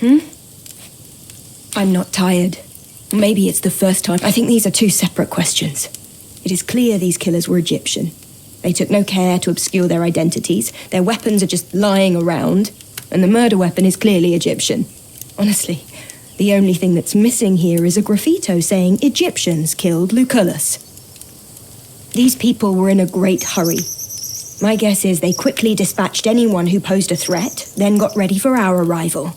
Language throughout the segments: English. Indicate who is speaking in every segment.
Speaker 1: I'm not tired. Maybe it's the first time. I think these are two separate questions. It is clear these killers were Egyptian. They took no care to obscure their identities. Their weapons are just lying around, and the murder weapon is clearly Egyptian. Honestly, the only thing that's missing here is a graffito saying Egyptians killed Lucullus. These people were in a great hurry. My guess is they quickly dispatched anyone who posed a threat, then got ready for our arrival.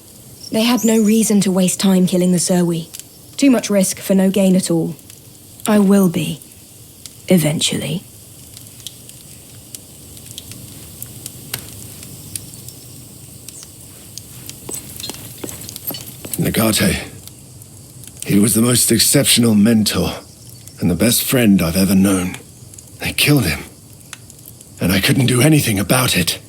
Speaker 1: They had no reason to waste time killing the Surwi. Too much risk for no gain at all. I will be. Eventually.
Speaker 2: Legate. He was the most exceptional mentor and the best friend I've ever known. They killed him, and I couldn't do anything about it.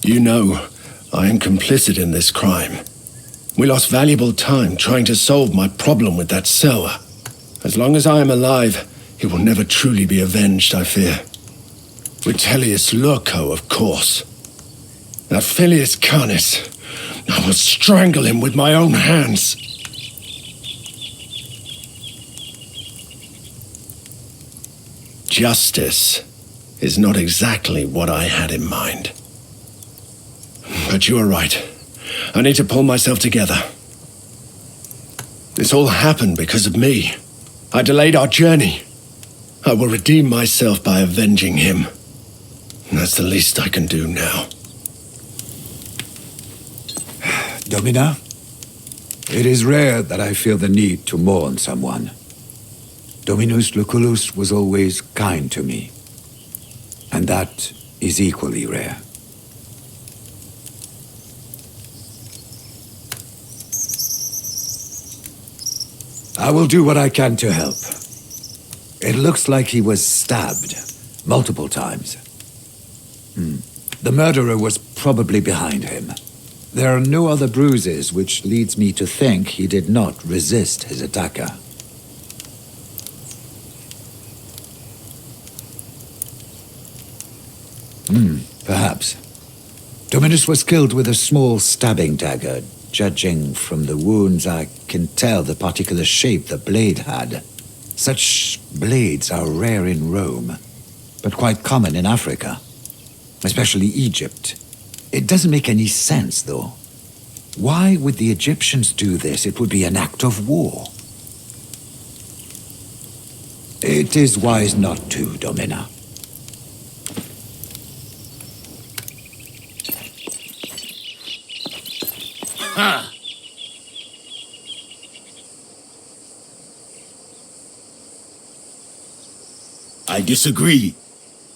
Speaker 2: You know, I am complicit in this crime. We lost valuable time trying to solve my problem with that Selwa. As long as I am alive, he will never truly be avenged, I fear. Vitellius Lurco, of course. That Filius Canis. I will strangle him with my own hands. Justice is not exactly what I had in mind. But you are right. I need to pull myself together. This all happened because of me. I delayed our journey. I will redeem myself by avenging him. That's the least I can do now.
Speaker 3: Domina, it is rare that I feel the need to mourn someone. Dominus Lucullus was always kind to me, and that is equally rare. I will do what I can to help. It looks like he was stabbed multiple times. The murderer was probably behind him. There are no other bruises, which leads me to think he did not resist his attacker. Perhaps. Dominus was killed with a small stabbing dagger. Judging from the wounds, I can tell the particular shape the blade had. Such blades are rare in Rome, but quite common in Africa, especially Egypt. It doesn't make any sense, though. Why would the Egyptians do this? It would be an act of war. It is wise not to, Domina.
Speaker 4: Ha! I disagree.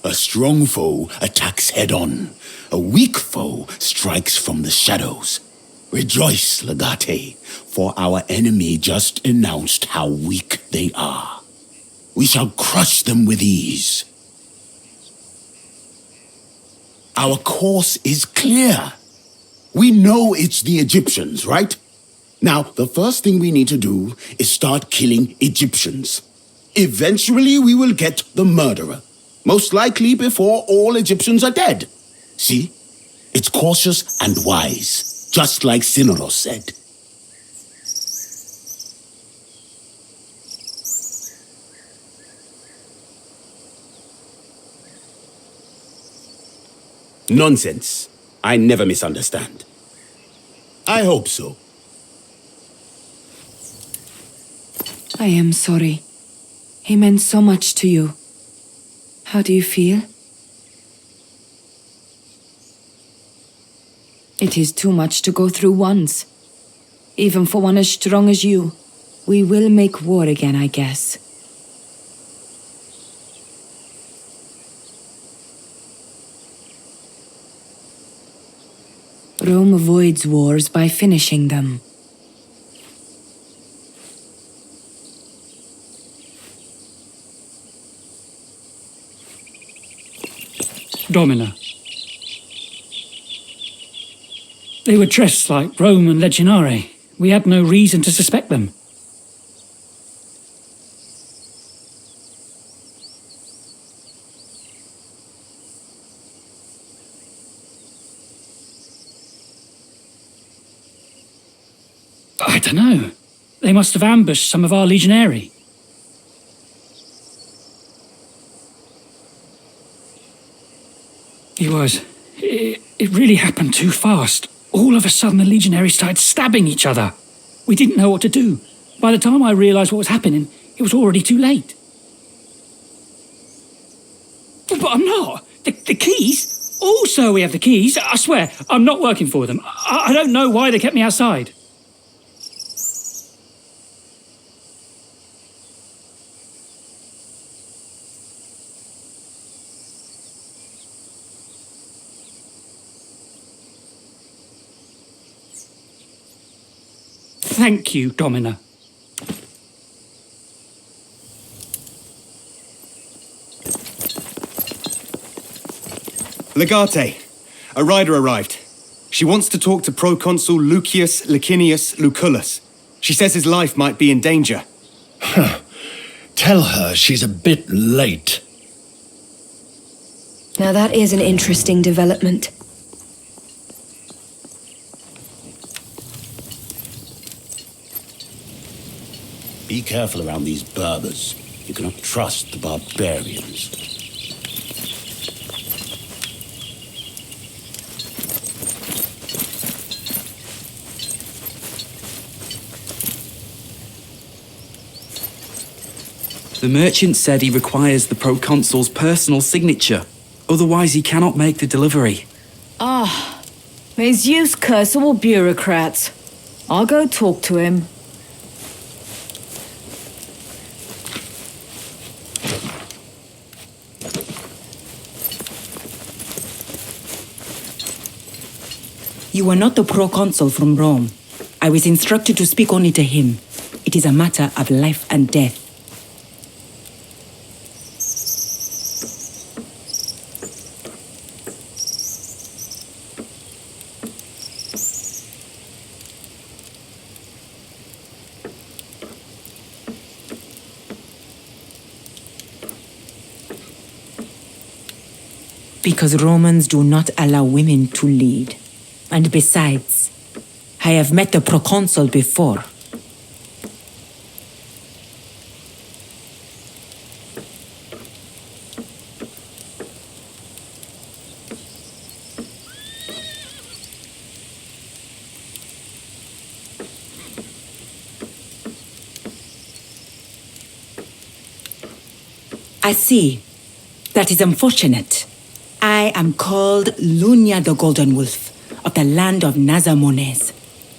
Speaker 4: A strong foe attacks head-on. A weak foe strikes from the shadows. Rejoice, Legate, for our enemy just announced how weak they are. We shall crush them with ease. Our course is clear. We know it's the Egyptians, right? Now, the first thing we need to do is start killing Egyptians. Eventually, we will get the murderer. Most likely before all Egyptians are dead. See? It's cautious and wise, just like Cineros said. Nonsense. I never misunderstand. I hope so.
Speaker 5: I am sorry. He meant so much to you. How do you feel? It is too much to go through once. Even for one as strong as you. We will make war again, I guess. Rome avoids wars by finishing them.
Speaker 6: Domina. They were dressed like Roman legionnarii. We had no reason to suspect them. I don't know. They must have ambushed some of our legionary. It really happened too fast. All of a sudden, the legionaries started stabbing each other. We didn't know what to do. By the time I realised what was happening, it was already too late. But I'm not. The keys? Also, we have the keys. I swear, I'm not working for them. I don't know why they kept me outside. Thank you, Domina.
Speaker 7: Legate, a rider arrived. She wants to talk to Proconsul Lucius Licinius Lucullus. She says his life might be in danger.
Speaker 2: Tell her she's a bit late.
Speaker 1: Now that is an interesting development.
Speaker 4: Be careful around these Berbers. You cannot trust the barbarians.
Speaker 8: The merchant said he requires the proconsul's personal signature. Otherwise, he cannot make the delivery.
Speaker 5: Ah, may Zeus curse all bureaucrats. I'll go talk to him.
Speaker 9: You are not the proconsul from Rome. I was instructed to speak only to him. It is a matter of life and death. Because Romans do not allow women to lead. And besides, I have met the proconsul before. I see. That is unfortunate. I am called Lunia the Golden Wolf, of the land of Nazamones,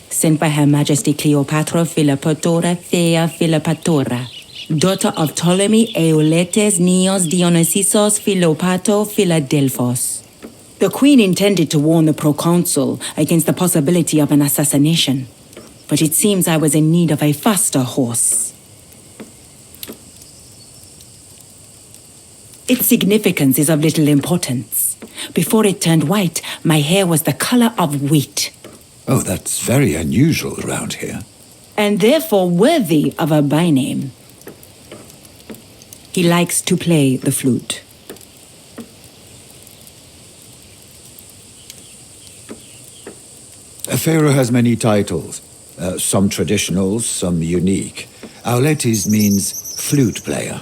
Speaker 9: sent by Her Majesty Cleopatra Philopatora Thea Philopatora, daughter of Ptolemy Euletes Nios Dionysios Philopato Philadelphos. The queen intended to warn the proconsul against the possibility of an assassination, but it seems I was in need of a faster horse. Its significance is of little importance. Before it turned white, my hair was the color of wheat.
Speaker 3: Oh, that's very unusual around here.
Speaker 9: And therefore worthy of a byname. He likes to play the flute.
Speaker 3: A pharaoh has many titles. Some traditional, some unique. Auletes means flute player.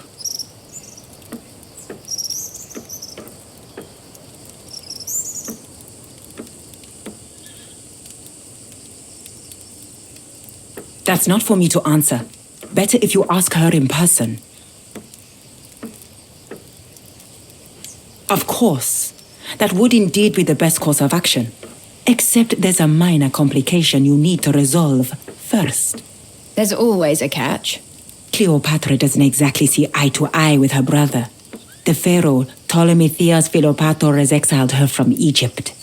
Speaker 9: That's not for me to answer. Better if you ask her in person. Of course, that would indeed be the best course of action. Except there's a minor complication you need to resolve first.
Speaker 1: There's always a catch.
Speaker 9: Cleopatra doesn't exactly see eye to eye with her brother. The pharaoh, Ptolemy Theos Philopator, has exiled her from Egypt.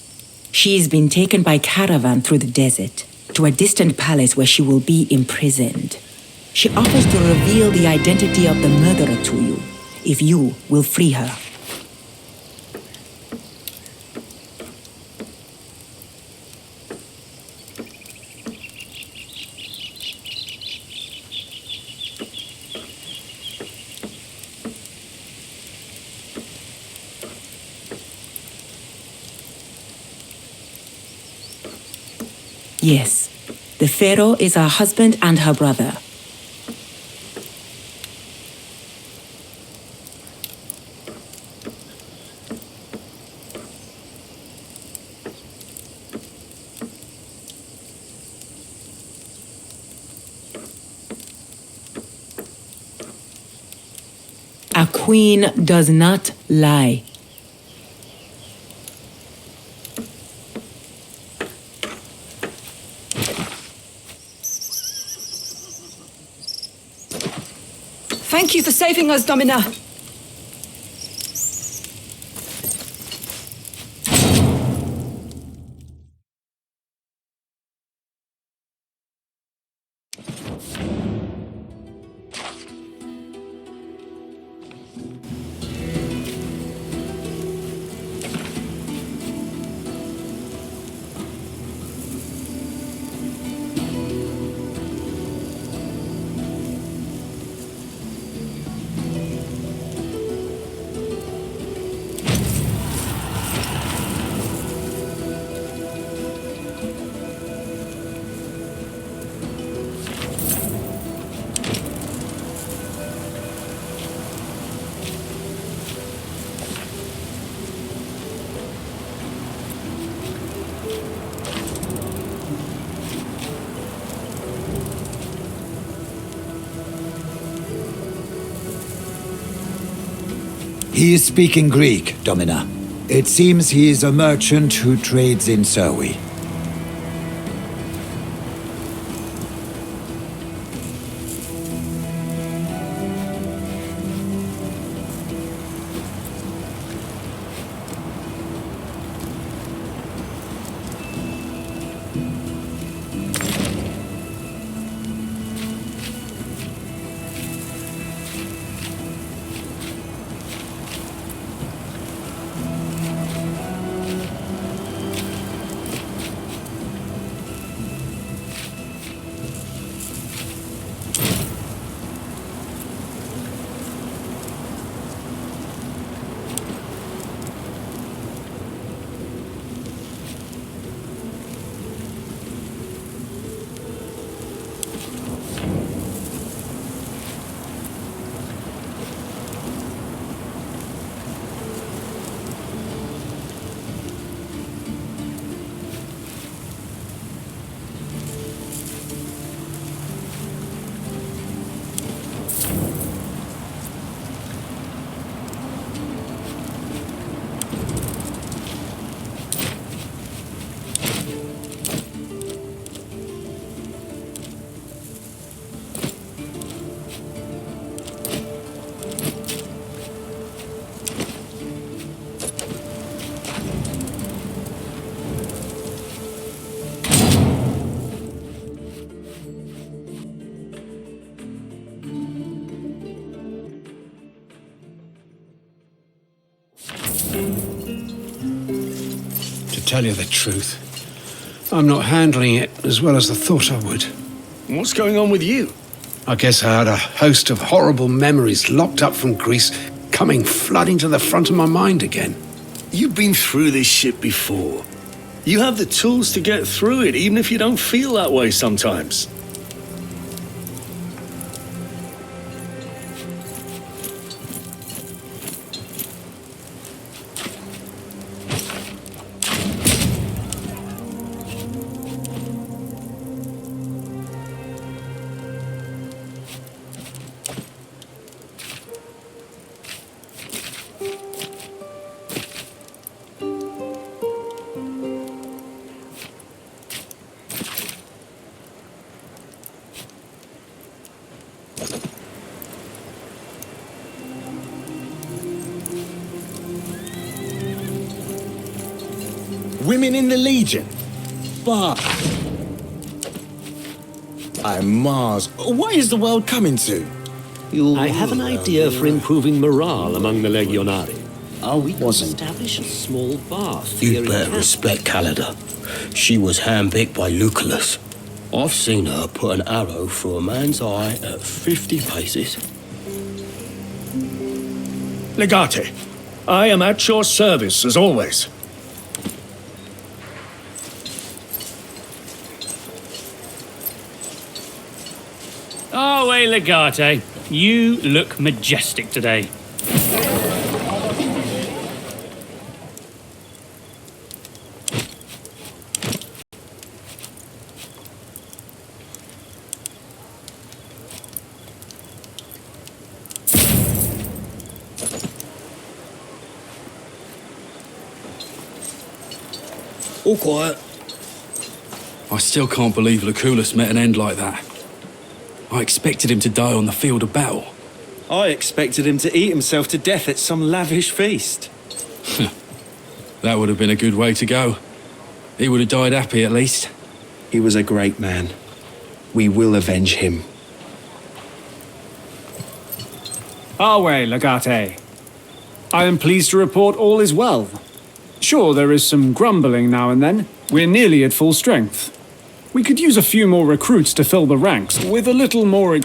Speaker 9: She's been taken by caravan through the desert to a distant palace where she will be imprisoned. She offers to reveal the identity of the murderer to you, if you will free her. Yes, The pharaoh is her husband and her brother. A queen does not lie.
Speaker 1: Thank you for saving us, Domina.
Speaker 3: He is speaking Greek, Domina. It seems he is a merchant who trades in Surrey.
Speaker 10: To tell you the truth, I'm not handling it as well as I thought I would.
Speaker 2: What's going on with you?
Speaker 10: I guess I had a host of horrible memories locked up from Greece coming flooding to the front of my mind again.
Speaker 2: You've been through this shit before. You have the tools to get through it, even if you don't feel that way sometimes.
Speaker 11: Women in the Legion? But I'm Mars. What is the world coming to?
Speaker 12: I have an idea for improving morale among the Legionari. We can establish a small bath.
Speaker 13: You'd better respect Callida. She was handpicked by Lucullus. I've seen her put an arrow through a man's eye at 50 paces.
Speaker 2: Legate, I am at your service, as always.
Speaker 6: away, Legate. You look majestic today.
Speaker 13: All quiet.
Speaker 8: I still can't believe Lucullus met an end like that. I expected him to die on the field of battle.
Speaker 14: I expected him to eat himself to death at some lavish feast.
Speaker 8: That would have been a good way to go. He would have died happy at least.
Speaker 14: He was a great man. We will avenge him.
Speaker 15: Our way, Legate. I am pleased to report all is well. Sure, there is some grumbling now and then. We're nearly at full strength. We could use a few more recruits to fill the ranks, with a little more...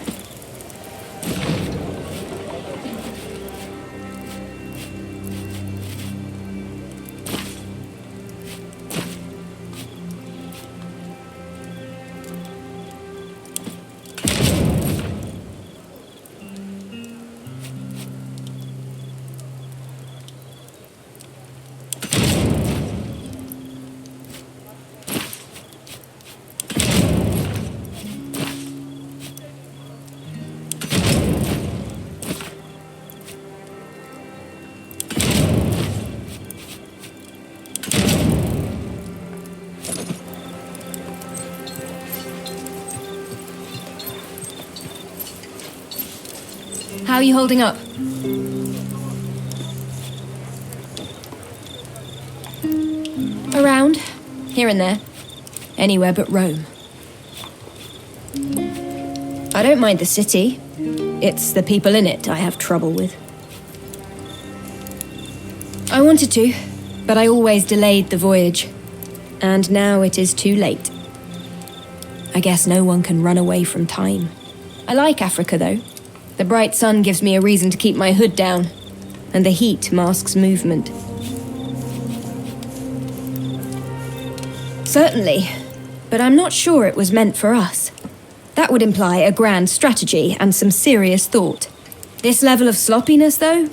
Speaker 1: How are you holding up? Around, here and there. Anywhere but Rome. I don't mind the city. It's the people in it I have trouble with. I wanted to, but I always delayed the voyage. And now it is too late. I guess no one can run away from time. I like Africa, though. The bright sun gives me a reason to keep my hood down, and the heat masks movement. Certainly, but I'm not sure it was meant for us. That would imply a grand strategy and some serious thought. This level of sloppiness, though?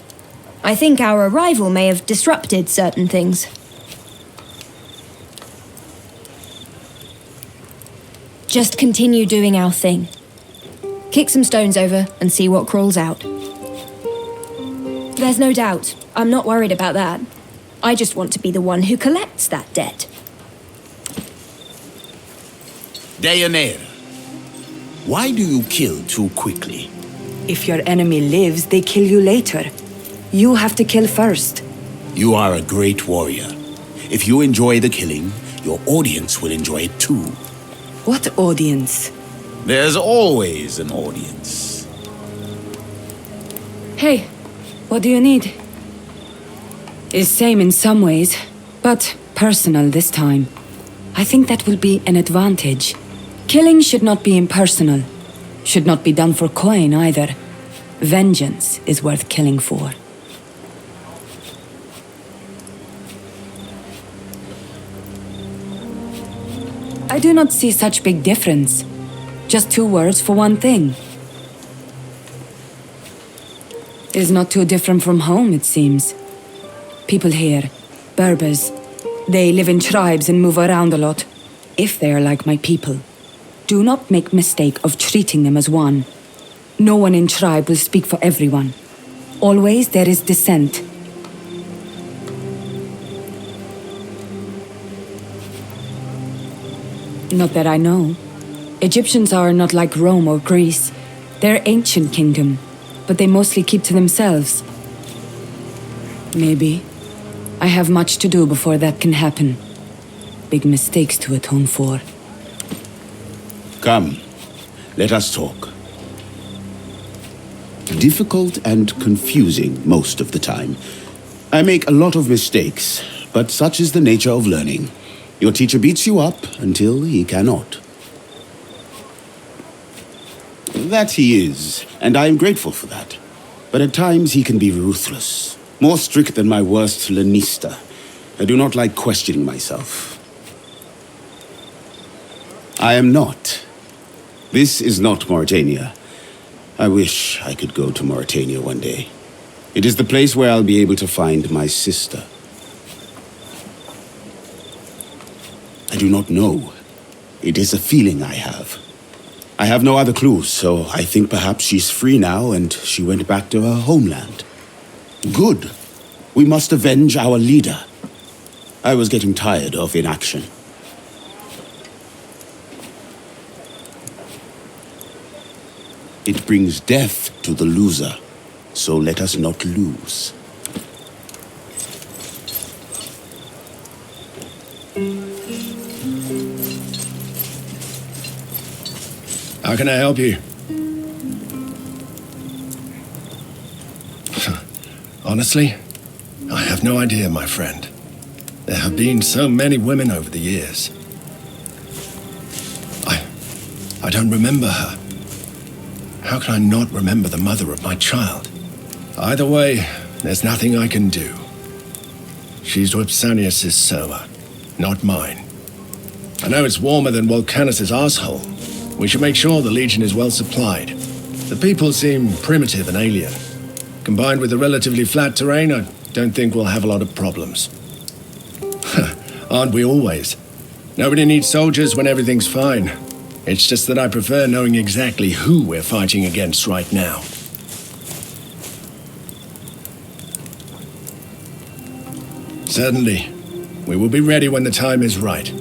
Speaker 1: I think our arrival may have disrupted certain things. Just continue doing our thing. Kick some stones over and see what crawls out. There's no doubt. I'm not worried about that. I just want to be the one who collects that debt.
Speaker 4: Deianira, why do you kill too quickly?
Speaker 5: If your enemy lives, they kill you later. You have to kill first.
Speaker 4: You are a great warrior. If you enjoy the killing, your audience will enjoy it too.
Speaker 5: What audience?
Speaker 4: There's always an audience.
Speaker 5: Hey, what do you need? It's same in some ways, but personal this time. I think that will be an advantage. Killing should not be impersonal. Should not be done for coin either. Vengeance is worth killing for. I do not see such big difference. Just 2 words for one thing. Is not too different from home, it seems. People here, Berbers, they live in tribes and move around a lot. If they are like my people, do not make mistake of treating them as one. No one in tribe will speak for everyone. Always there is dissent. Not that I know. Egyptians are not like Rome or Greece. They're ancient kingdom, but they mostly keep to themselves. Maybe. I have much to do before that can happen. Big mistakes to atone for.
Speaker 4: Come, let us talk. Difficult and confusing most of the time. I make a lot of mistakes, but such is the nature of learning. Your teacher beats you up until he cannot. That he is, and I am grateful for that. But at times he can be ruthless, more strict than my worst Lanista. I do not like questioning myself. I am not. This is not Mauritania. I wish I could go to Mauritania one day. It is the place where I'll be able to find my sister. I do not know. It is a feeling I have. I have no other clues, so I think perhaps she's free now and she went back to her homeland. Good. We must avenge our leader. I was getting tired of inaction. It brings death to the loser, so let us not lose.
Speaker 2: How can I help you? Honestly, I have no idea, my friend. There have been so many women over the years. I don't remember her. How can I not remember the mother of my child? Either way, there's nothing I can do. She's Ripsanius' sower, not mine. I know it's warmer than Volcanus' arsehole. We should make sure the Legion is well supplied. The people seem primitive and alien. Combined with the relatively flat terrain, I don't think we'll have a lot of problems. Aren't we always? Nobody needs soldiers when everything's fine. It's just that I prefer knowing exactly who we're fighting against right now. Certainly. We will be ready when the time is right.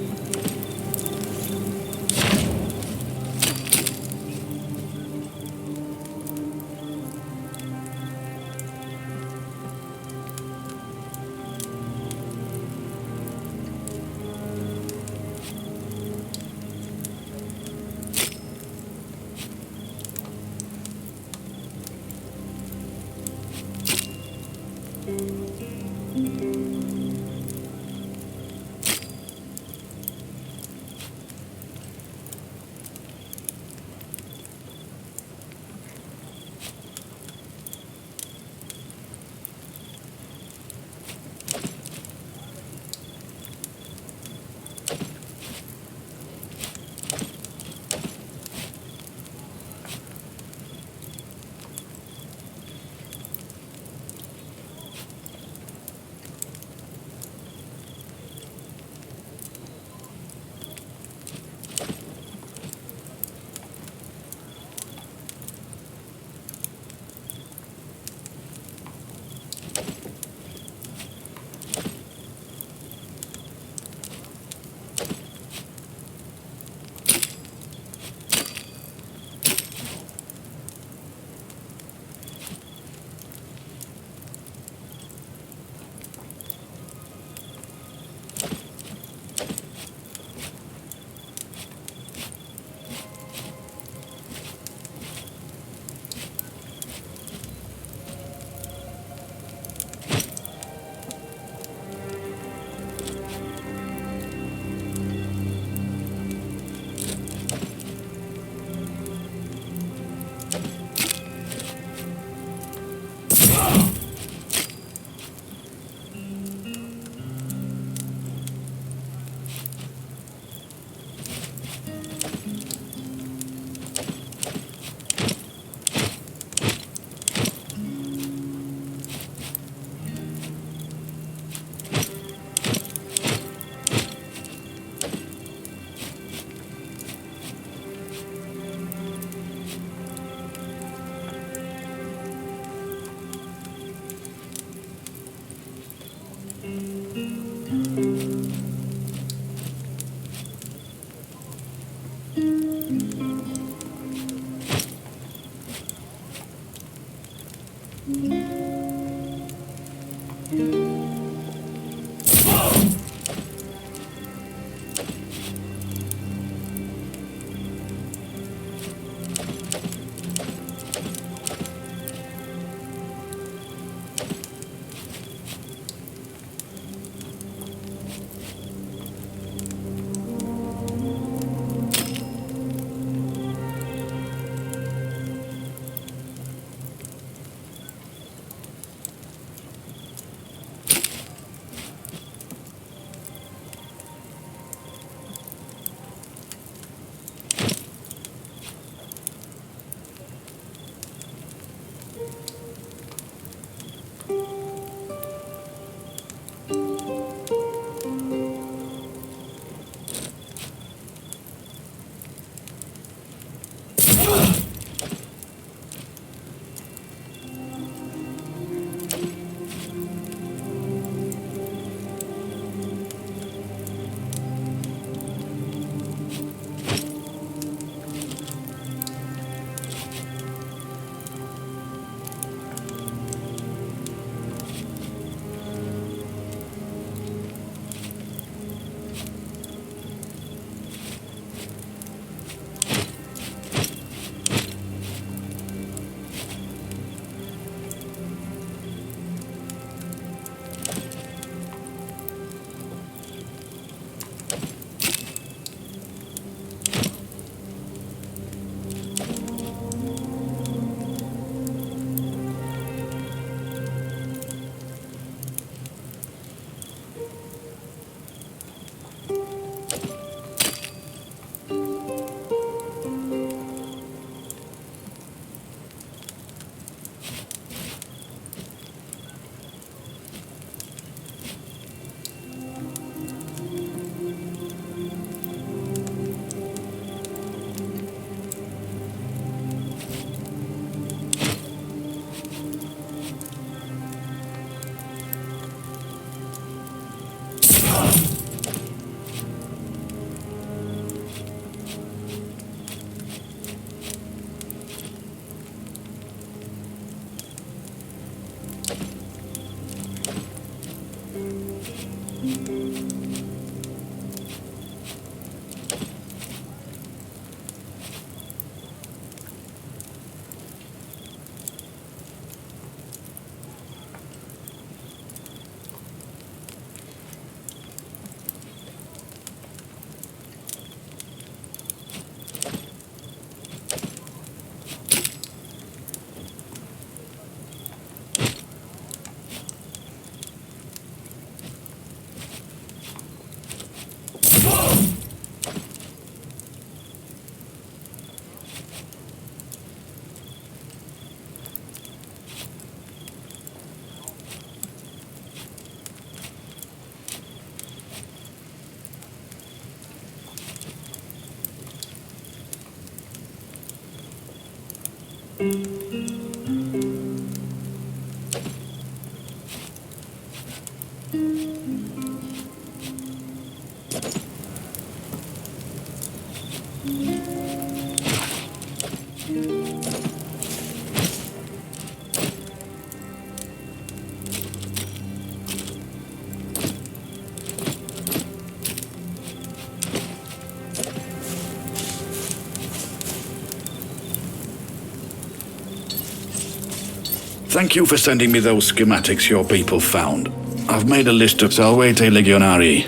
Speaker 16: Thank you for sending me those schematics your people found. I've made a list of Salvete Legionari.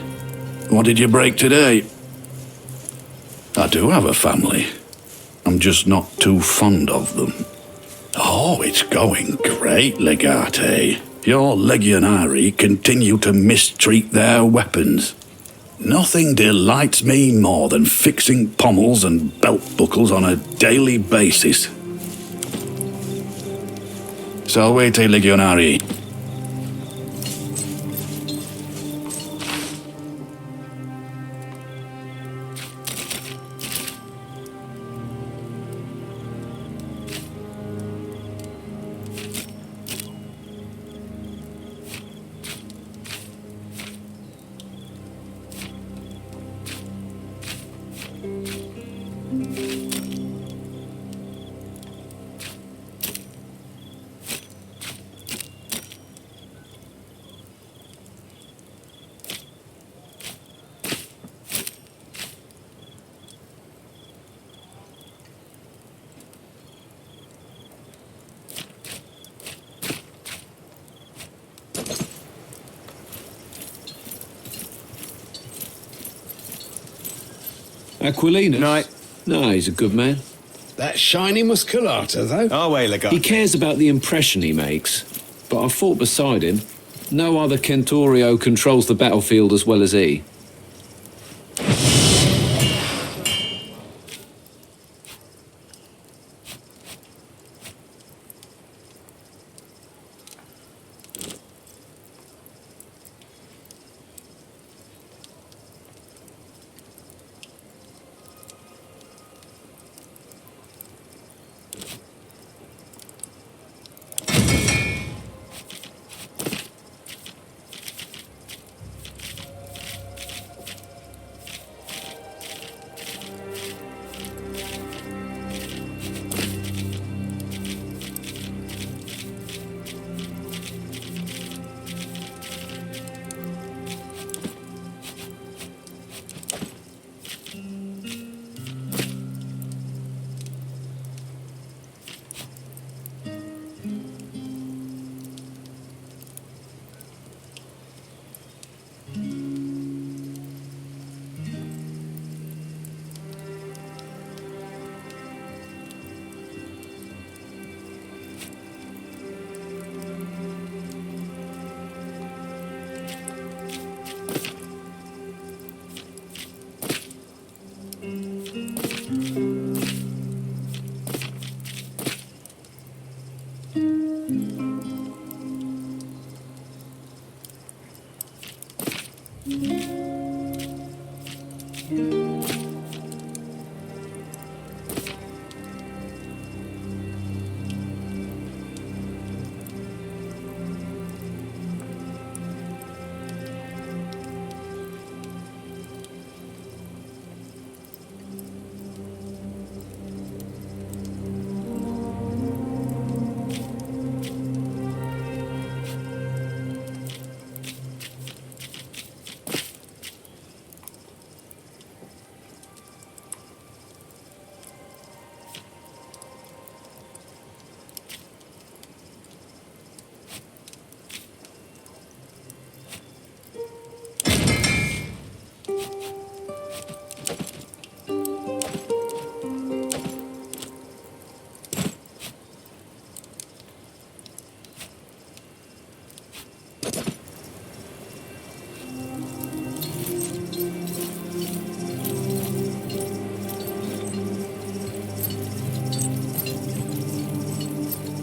Speaker 16: What did you break today? I do have a family. I'm just not too fond of them. Oh, it's going great, Legate. Your Legionari continue to mistreat their weapons. Nothing delights me more than fixing pommels and belt buckles on a daily basis. Salvete Legionari.
Speaker 10: Aquilinus?
Speaker 7: Night.
Speaker 10: No, he's a good man. That shiny musculata, though.
Speaker 7: Our way, Legate.
Speaker 10: He cares about the impression he makes, but I fought beside him. No other Centaurio controls the battlefield as well as he.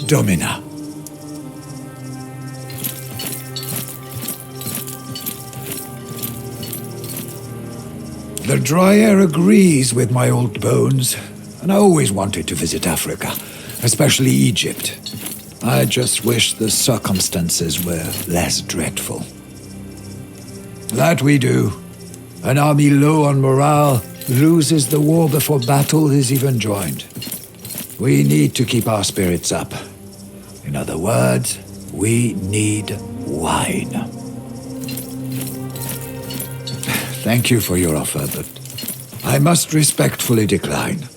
Speaker 3: Domina. The dry air agrees with my old bones, and I always wanted to visit Africa, especially Egypt. I just wish the circumstances were less dreadful. That we do. An army low on morale loses the war before battle is even joined. We need to keep our spirits up. In other words, we need wine. Thank you for your offer, but I must respectfully decline.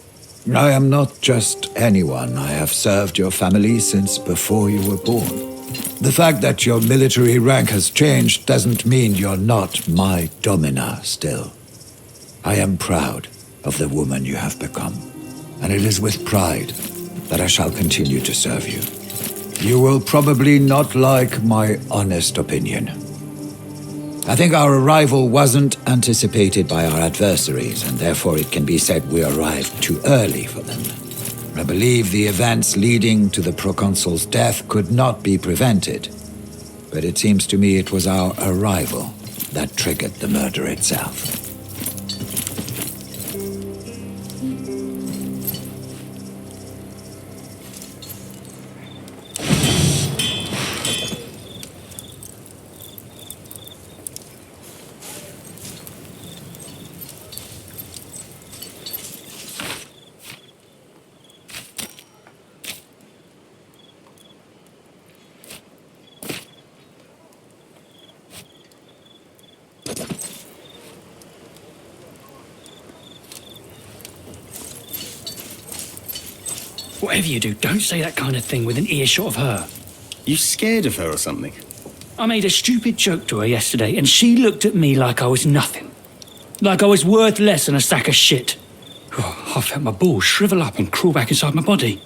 Speaker 3: I am not just anyone. I have served your family since before you were born. The fact that your military rank has changed doesn't mean you're not my domina still. I am proud of the woman you have become, and it is with pride that I shall continue to serve you. You will probably not like my honest opinion. I think our arrival wasn't anticipated by our adversaries, and therefore it can be said we arrived too early for them. I believe the events leading to the proconsul's death could not be prevented, but it seems to me it was our arrival that triggered the murder itself.
Speaker 6: Whatever you do, don't say that kind of thing within earshot of her.
Speaker 7: You scared of her or something?
Speaker 6: I made a stupid joke to her yesterday, and she looked at me like I was nothing. Like I was worth less than a sack of shit. Oh, I felt my balls shrivel up and crawl back inside my body.